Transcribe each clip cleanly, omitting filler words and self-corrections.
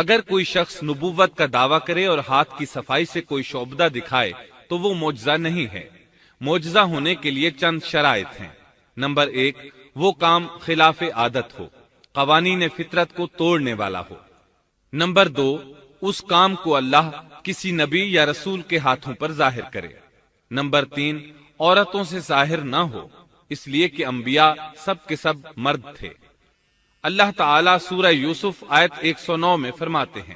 اگر کوئی شخص نبوت کا دعویٰ کرے اور ہاتھ کی صفائی سے کوئی شعبدہ دکھائے تو وہ معجزہ نہیں ہے۔ معجزہ ہونے کے لیے چند شرائط ہیں۔ نمبر 1، وہ کام خلاف عادت ہو، قوانین فطرت کو توڑنے والا ہو۔ نمبر 2، اس کام کو اللہ کسی نبی یا رسول کے ہاتھوں پر ظاہر کرے۔ نمبر 3، عورتوں سے ظاہر نہ ہو، اس لیے کہ انبیاء سب کے سب مرد تھے۔ اللہ تعالیٰ سورہ یوسف آیت 109 میں فرماتے ہیں،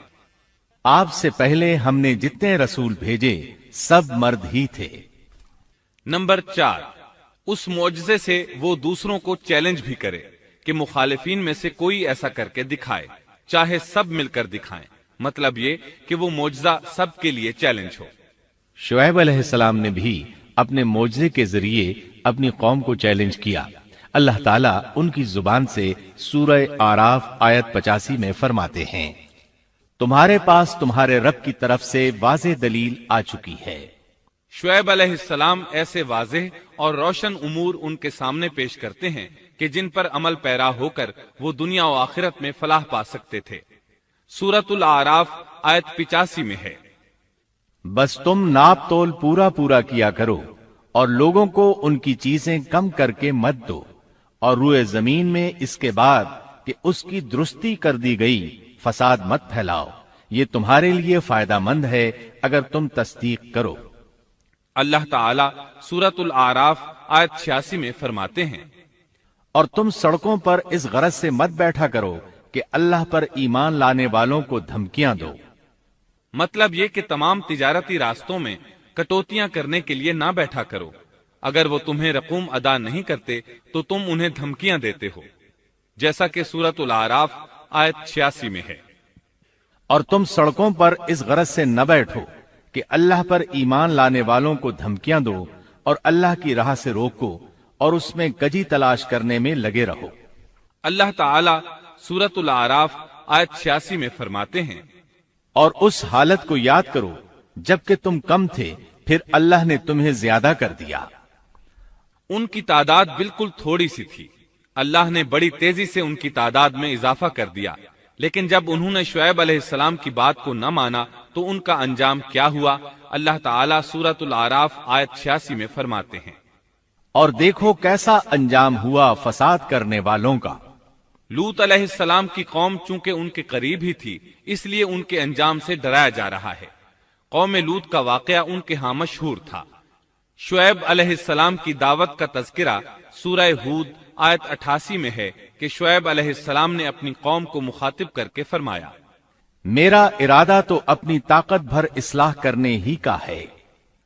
آپ سے پہلے ہم نے جتنے رسول بھیجے سب مرد ہی تھے۔ نمبر 4، اس معجزے سے وہ دوسروں کو چیلنج بھی کرے کہ مخالفین میں سے کوئی ایسا کر کے دکھائے، چاہے سب مل کر دکھائیں، مطلب یہ کہ وہ معجزہ سب کے لیے چیلنج ہو۔ شعیب علیہ السلام نے بھی اپنے معجزے کے ذریعے اپنی قوم کو چیلنج کیا۔ اللہ تعالیٰ ان کی زبان سے سورہ آراف آیت 85 میں فرماتے ہیں، تمہارے پاس تمہارے رب کی طرف سے واضح دلیل آ چکی ہے۔ شعیب علیہ السلام ایسے واضح اور روشن امور ان کے سامنے پیش کرتے ہیں کہ جن پر عمل پیرا ہو کر وہ دنیا و آخرت میں فلاح پا سکتے تھے۔ سورۃ الاعراف آیت 85 میں ہے، بس تم ناپ تول پورا کیا کرو اور لوگوں کو ان کی چیزیں کم کر کے مت دو، اور روئے زمین میں اس کے بعد کہ اس کی درستی کر دی گئی فساد مت پھیلاؤ، یہ تمہارے لیے فائدہ مند ہے اگر تم تصدیق کرو۔ اللہ تعالیٰ سورۃ الاعراف آیت 86 میں فرماتے ہیں، اور تم سڑکوں پر اس غرض سے مت بیٹھا کرو کہ اللہ پر ایمان لانے والوں کو دھمکیاں دو۔ مطلب یہ کہ تمام تجارتی راستوں میں کٹوتیاں کرنے کے لیے نہ بیٹھا کرو، اگر وہ تمہیں رقوم ادا نہیں کرتے تو تم انہیں دھمکیاں دیتے ہو، جیسا کہ سورۃ الاعراف آیت 86 میں ہے۔ اور تم سڑکوں پر اس غرض سے نہ بیٹھو کہ اللہ پر ایمان لانے والوں کو دھمکیاں دو اور اللہ کی راہ سے روکو اور اس میں کجی تلاش کرنے میں لگے رہو۔ اللہ تعالیٰ سورۃ الاعراف آیت 86 میں فرماتے ہیں، اور اس حالت کو یاد کرو جبکہ تم کم تھے، پھر اللہ نے تمہیں زیادہ کر دیا۔ ان کی تعداد بالکل تھوڑی سی تھی، اللہ نے بڑی تیزی سے ان کی تعداد میں اضافہ کر دیا، لیکن جب انہوں نے شعیب علیہ السلام کی بات کو نہ مانا تو ان کا انجام کیا ہوا؟ اللہ تعالیٰ سورۃ الاعراف آیت 86 میں فرماتے ہیں، اور دیکھو کیسا انجام ہوا فساد کرنے والوں کا۔ لوط علیہ السلام کی قوم چونکہ ان کے قریب ہی تھی، اس لیے ان کے انجام سے ڈرایا جا رہا ہے۔ قوم لوط کا واقعہ ان کے ہاں مشہور تھا۔ شعیب علیہ السلام کی دعوت کا تذکرہ سورہ ہود آیت 88 میں ہے کہ شعیب علیہ السلام نے اپنی قوم کو مخاطب کر کے فرمایا، میرا ارادہ تو اپنی طاقت بھر اصلاح کرنے ہی کا ہے۔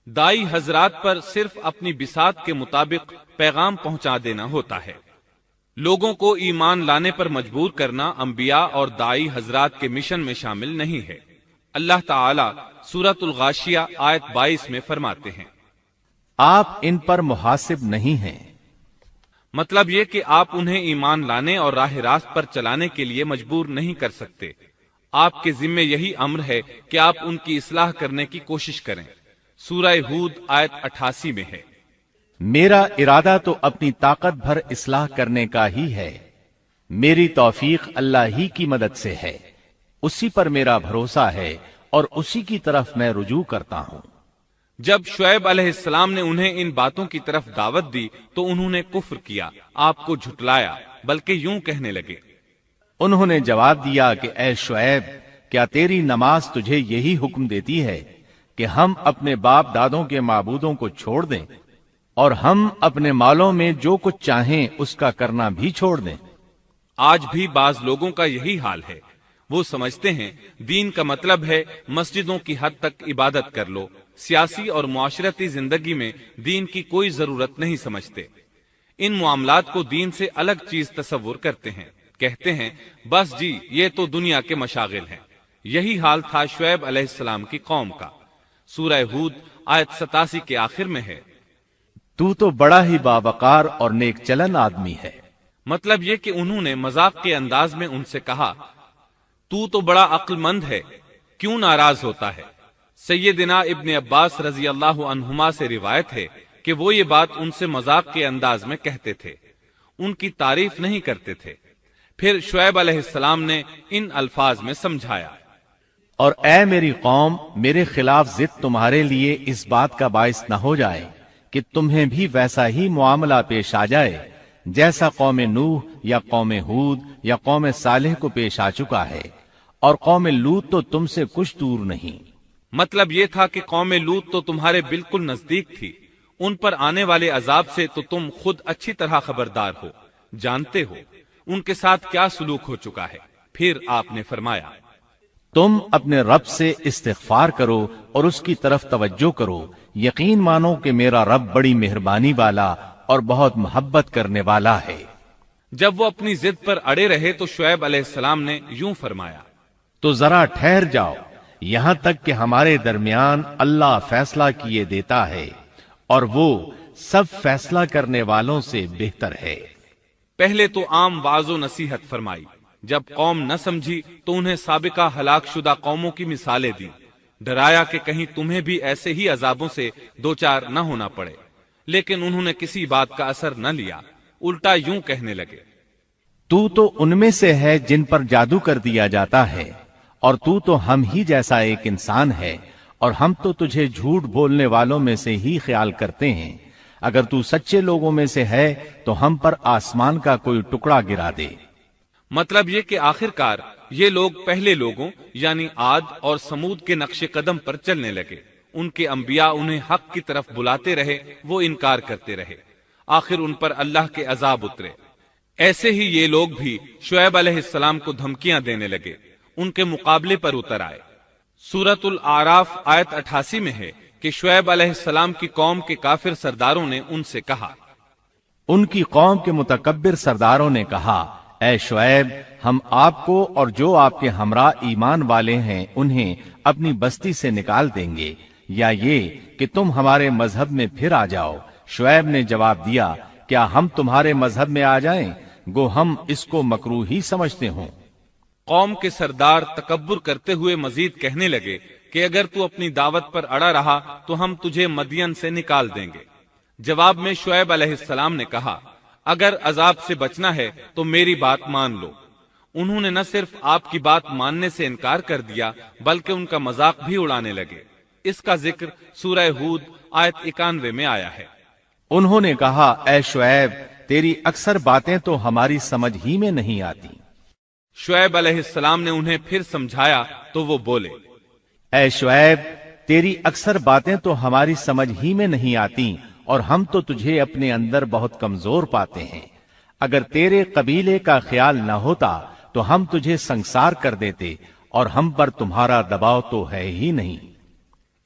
دائی حضرات پر صرف اپنی بساط کے مطابق پیغام پہنچا دینا ہوتا ہے۔ لوگوں کو ایمان لانے پر مجبور کرنا انبیاء اور دائی حضرات کے مشن میں شامل نہیں ہے۔ اللہ تعالیٰ سورۃ الغاشیہ آیت 22 میں فرماتے ہیں، آپ ان پر محاسب نہیں ہیں۔ مطلب یہ کہ آپ انہیں ایمان لانے اور راہ راست پر چلانے کے لیے مجبور نہیں کر سکتے۔ آپ کے ذمے یہی امر ہے کہ آپ ان کی اصلاح کرنے کی کوشش کریں۔ سورہ ہود آیت 88 میں ہے، میرا ارادہ تو اپنی طاقت بھر اصلاح کرنے کا ہی ہے، میری توفیق اللہ ہی کی مدد سے ہے، اسی پر میرا بھروسہ ہے اور اسی کی طرف میں رجوع کرتا ہوں۔ جب شعیب علیہ السلام نے انہیں ان باتوں کی طرف دعوت دی تو انہوں نے کفر کیا، آپ کو جھٹلایا، بلکہ یوں کہنے لگے، انہوں نے جواب دیا کہ اے شعیب، کیا تیری نماز تجھے یہی حکم دیتی ہے کہ ہم اپنے باپ دادوں کے معبودوں کو چھوڑ دیں اور ہم اپنے مالوں میں جو کچھ چاہیں اس کا کرنا بھی چھوڑ دیں؟ آج بھی بعض لوگوں کا یہی حال ہے۔ وہ سمجھتے ہیں دین کا مطلب ہے مسجدوں کی حد تک عبادت کر لو، سیاسی اور معاشرتی زندگی میں دین کی کوئی ضرورت نہیں سمجھتے۔ ان معاملات کو دین سے الگ چیز تصور کرتے ہیں، کہتے ہیں بس جی یہ تو دنیا کے مشاغل ہیں۔ یہی حال تھا شعیب علیہ السلام کی قوم کا۔ سورہ ہود آیت 87 کے آخر میں ہے، تو بڑا ہی باوقار اور نیک چلن آدمی ہے۔ مطلب یہ کہ انہوں نے مذاق کے انداز میں ان سے کہا، تو بڑا عقل مند ہے، کیوں ناراض ہوتا ہے؟ سیدنا ابن عباس رضی اللہ عنہما سے روایت ہے کہ وہ یہ بات ان سے مذاق کے انداز میں کہتے تھے، ان کی تعریف نہیں کرتے تھے۔ پھر شعیب علیہ السلام نے ان الفاظ میں سمجھایا، اور اے میری قوم، میرے خلاف ضد تمہارے لیے اس بات کا باعث نہ ہو جائے کہ تمہیں بھی ویسا ہی معاملہ پیش آ جائے جیسا قوم نوح یا قوم ہود یا قوم صالح کو پیش آ چکا ہے، اور قوم لوط تو تم سے کچھ دور نہیں۔ مطلب یہ تھا کہ قوم لوط تو تمہارے بالکل نزدیک تھی، ان پر آنے والے عذاب سے تو تم خود اچھی طرح خبردار ہو، جانتے ہو ان کے ساتھ کیا سلوک ہو چکا ہے۔ پھر آپ نے فرمایا، تم اپنے رب سے استغفار کرو اور اس کی طرف توجہ کرو، یقین مانو کہ میرا رب بڑی مہربانی والا اور بہت محبت کرنے والا ہے۔ جب وہ اپنی ضد پر اڑے رہے تو شعیب علیہ السلام نے یوں فرمایا، تو ذرا ٹھہر جاؤ یہاں تک کہ ہمارے درمیان اللہ فیصلہ کیے دیتا ہے، اور وہ سب فیصلہ کرنے والوں سے بہتر ہے۔ پہلے تو عام واعظ و نصیحت فرمائی، جب قوم نہ سمجھی تو انہیں سابقہ ہلاک شدہ قوموں کی مثالیں دی، ڈرایا کہ کہیں تمہیں بھی ایسے ہی عذابوں سے دوچار نہ ہونا پڑے، لیکن انہوں نے کسی بات کا اثر نہ لیا، الٹا یوں کہنے لگے، تو ان میں سے ہے جن پر جادو کر دیا جاتا ہے، اور تو ہم ہی جیسا ایک انسان ہے، اور ہم تو تجھے جھوٹ بولنے والوں میں سے ہی خیال کرتے ہیں۔ اگر تو سچے لوگوں میں سے ہے تو ہم پر آسمان کا کوئی ٹکڑا گرا دے۔ مطلب یہ کہ آخرکار یہ لوگ پہلے لوگوں یعنی عاد اور سمود کے نقش قدم پر چلنے لگے، ان کے انبیاء انہیں حق کی طرف بلاتے رہے، وہ انکار کرتے رہے، آخر ان پر اللہ کے عذاب اترے۔ ایسے ہی یہ لوگ بھی شعیب علیہ السلام کو دھمکیاں دینے لگے، ان کے مقابلے پر اتر آئے۔ سورۃ الاعراف آیت 88 میں ہے کہ شعیب علیہ السلام کی قوم کے کافر سرداروں نے ان سے کہا، ان کی قوم کے متکبر سرداروں نے کہا، اے شعیب، ہم آپ کو اور جو آپ کے ہمراہ ایمان والے ہیں انہیں اپنی بستی سے نکال دیں گے، یا یہ کہ تم ہمارے مذہب میں پھر آ جاؤ۔ شعیب نے جواب دیا، کیا ہم تمہارے مذہب میں آ جائیں؟ گو ہم اس کو مکروہ ہی سمجھتے ہوں۔ قوم کے سردار تکبر کرتے ہوئے مزید کہنے لگے کہ اگر تو اپنی دعوت پر اڑا رہا تو ہم تجھے مدین سے نکال دیں گے۔ جواب میں شعیب علیہ السلام نے کہا، اگر عذاب سے بچنا ہے تو میری بات مان لو۔ انہوں نے نہ صرف آپ کی بات ماننے سے انکار کر دیا بلکہ ان کا مذاق بھی اڑانے لگے۔ اس کا ذکر سورہ ہود آیت 91 میں آیا ہے۔ انہوں نے کہا، اے شعیب، تیری اکثر باتیں تو ہماری سمجھ ہی میں نہیں آتی۔ شعیب علیہ السلام نے انہیں پھر سمجھایا تو وہ بولے، اے شعیب، تیری اکثر باتیں تو ہماری سمجھ ہی میں نہیں آتی، اور ہم تو تجھے اپنے اندر بہت کمزور پاتے ہیں۔ اگر تیرے قبیلے کا خیال نہ ہوتا تو ہم تجھے سنسار کر دیتے، اور ہم پر تمہارا دباؤ تو ہے ہی نہیں۔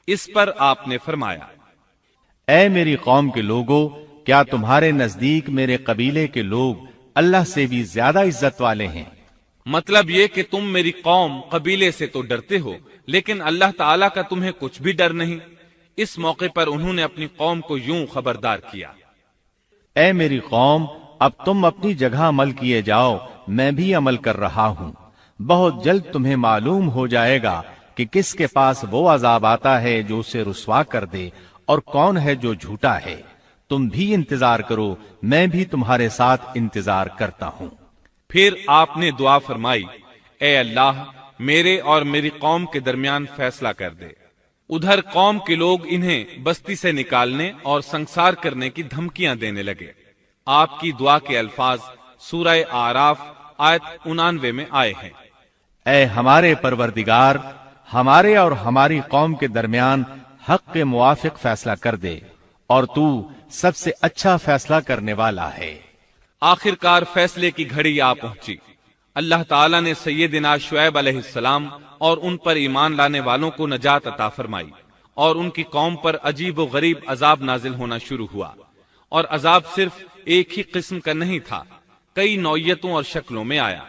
اس پر آپ نے فرمایا، اے میری قوم کے لوگوں، کیا تمہارے نزدیک میرے قبیلے کے لوگ اللہ سے بھی زیادہ عزت والے ہیں؟ مطلب یہ کہ تم میری قوم قبیلے سے تو ڈرتے ہو لیکن اللہ تعالیٰ کا تمہیں کچھ بھی ڈر نہیں۔ اس موقع پر انہوں نے اپنی قوم کو یوں خبردار کیا، اے میری قوم، اب تم اپنی جگہ عمل کیے جاؤ، میں بھی عمل کر رہا ہوں۔ بہت جلد تمہیں معلوم ہو جائے گا کہ کس کے پاس وہ عذاب آتا ہے جو اسے رسوا کر دے، اور کون ہے جو جھوٹا ہے۔ تم بھی انتظار کرو، میں بھی تمہارے ساتھ انتظار کرتا ہوں۔ پھر آپ نے دعا فرمائی، اے اللہ، میرے اور میری قوم کے درمیان فیصلہ کر دے۔ ادھر قوم کے لوگ انہیں بستی سے نکالنے اور سنسار کرنے کی دھمکیاں دینے لگے۔ آپ کی دعا کے الفاظ سورہ اعراف آیت 89 میں آئے ہیں، اے ہمارے پروردگار، ہمارے اور ہماری قوم کے درمیان حق کے موافق فیصلہ کر دے، اور تو سب سے اچھا فیصلہ کرنے والا ہے۔ آخرکار فیصلے کی گھڑی آ پہنچی۔ اللہ تعالیٰ نے سیدنا شعیب علیہ السلام اور ان پر ایمان لانے والوں کو نجات عطا فرمائی، اور ان کی قوم پر عجیب و غریب عذاب نازل ہونا شروع ہوا، اور عذاب صرف ایک ہی قسم کا نہیں تھا، کئی نوعیتوں اور شکلوں میں آیا۔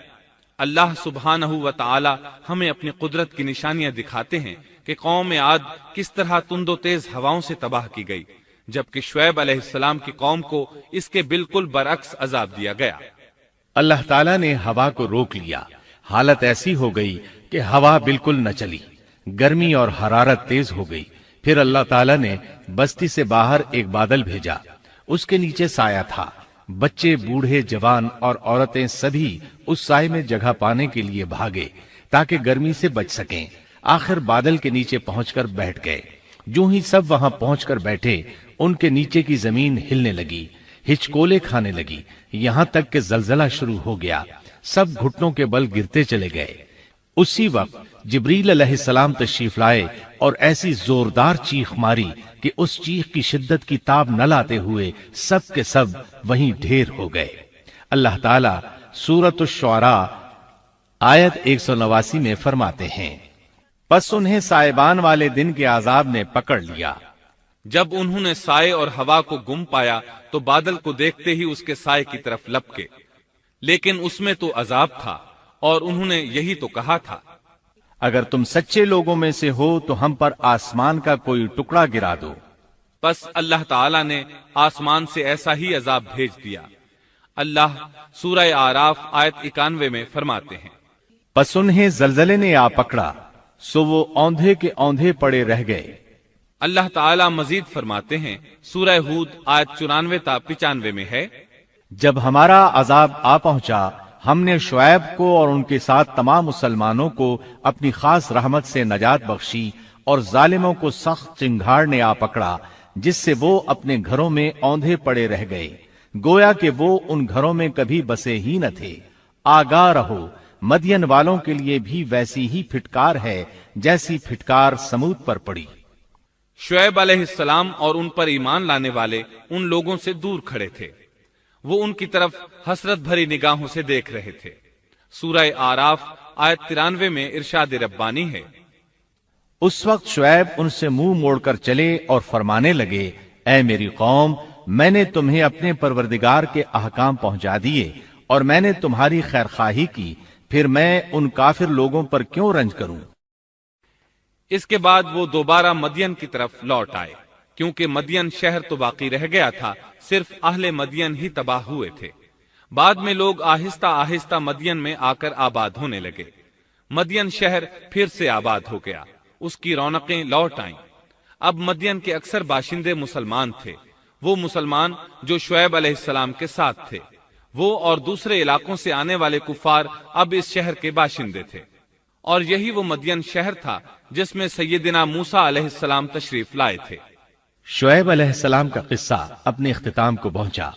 اللہ سبحانہ و تعالی ہمیں اپنی قدرت کی نشانیاں دکھاتے ہیں کہ قوم عاد کس طرح تند و تیز ہواؤں سے تباہ کی گئی، جبکہ شعیب علیہ السلام کی قوم کو اس کے بالکل برعکس عذاب دیا گیا۔ اللہ تعالیٰ نے ہوا کو روک لیا، حالت ایسی ہو گئی کہ ہوا بالکل نہ چلی، گرمی اور حرارت تیز ہو گئی۔ پھر اللہ تعالیٰ نے بستی سے باہر ایک بادل بھیجا، اس کے نیچے سایہ تھا، بچے، بوڑھے، جوان اور عورتیں سبھی اس سائے میں جگہ پانے کے لیے بھاگے تاکہ گرمی سے بچ سکیں۔ آخر بادل کے نیچے پہنچ کر بیٹھ گئے۔ جو ہی سب وہاں پہنچ کر بیٹھے، ان کے نیچے کی زمین ہلنے لگی، ہچکولے کھانے لگی، یہاں تک کہ زلزلہ شروع ہو گیا۔ سب گھٹنوں کے بل گرتے چلے گئے۔ اسی وقت جبریل علیہ السلام تشریف لائے اور ایسی زوردار چیخ ماری کہ اس چیخ کی شدت کی تاب نہ لاتے ہوئے سب کے سب وہیں ڈھیر ہو گئے۔ اللہ تعالیٰ سورۃ الشعراء آیت 189 میں فرماتے ہیں، پس انہیں سائبان والے دن کے عذاب نے پکڑ لیا۔ جب انہوں نے سائے اور ہوا کو گم پایا تو بادل کو دیکھتے ہی اس کے سائے کی طرف لپکے، لیکن اس میں تو عذاب تھا اور انہوں نے یہی تو کہا تھا، اگر تم سچے لوگوں میں سے ہو تو ہم پر آسمان کا کوئی ٹکڑا گرا دو۔ بس اللہ تعالیٰ نے آسمان سے ایسا ہی عذاب بھیج دیا۔ اللہ سورہ آراف آیت 91 میں فرماتے ہیں، پس انہیں زلزلے نے آ پکڑا، سو وہ اوندھے کے اوندھے پڑے رہ گئے۔ اللہ تعالیٰ مزید فرماتے ہیں، سورہ ہود آیت 94 تا 95 میں ہے، جب ہمارا عذاب آ پہنچا ہم نے شعیب کو اور ان کے ساتھ تمام مسلمانوں کو اپنی خاص رحمت سے نجات بخشی اور ظالموں کو سخت چنگھاڑ نے آ پکڑا، جس سے وہ اپنے گھروں میں اوندھے پڑے رہ گئے، گویا کہ وہ ان گھروں میں کبھی بسے ہی نہ تھے۔ آگاہ رہو، مدین والوں کے لیے بھی ویسی ہی پھٹکار ہے جیسی پھٹکار سمود پر پڑی۔ شعیب علیہ السلام اور ان پر ایمان لانے والے ان لوگوں سے دور کھڑے تھے، وہ ان کی طرف حسرت بھری نگاہوں سے دیکھ رہے تھے۔ سورہ آراف آیت 93 میں ارشاد ربانی ہے، اس وقت شعیب ان سے منہ موڑ کر چلے اور فرمانے لگے، اے میری قوم، میں نے تمہیں اپنے پروردگار کے احکام پہنچا دیے اور میں نے تمہاری خیرخواہی کی، پھر میں ان کافر لوگوں پر کیوں رنج کروں؟ اس کے بعد وہ دوبارہ مدین کی طرف لوٹ آئے، کیونکہ مدین شہر تو باقی رہ گیا تھا، صرف اہل مدین ہی تباہ ہوئے تھے۔ بعد میں لوگ آہستہ آہستہ مدین میں آ کر آباد ہونے لگے۔ مدین شہر پھر سے آباد ہو گیا، اس کی رونقیں لوٹ آئیں۔ اب مدین کے اکثر باشندے مسلمان تھے، وہ مسلمان جو شعیب علیہ السلام کے ساتھ تھے۔ وہ اور دوسرے علاقوں سے آنے والے کفار اب اس شہر کے باشندے تھے، اور یہی وہ مدین شہر تھا جس میں سیدنا موسیٰ علیہ السلام تشریف لائے تھے۔ شعیب علیہ السلام کا قصہ اپنے اختتام کو پہنچا۔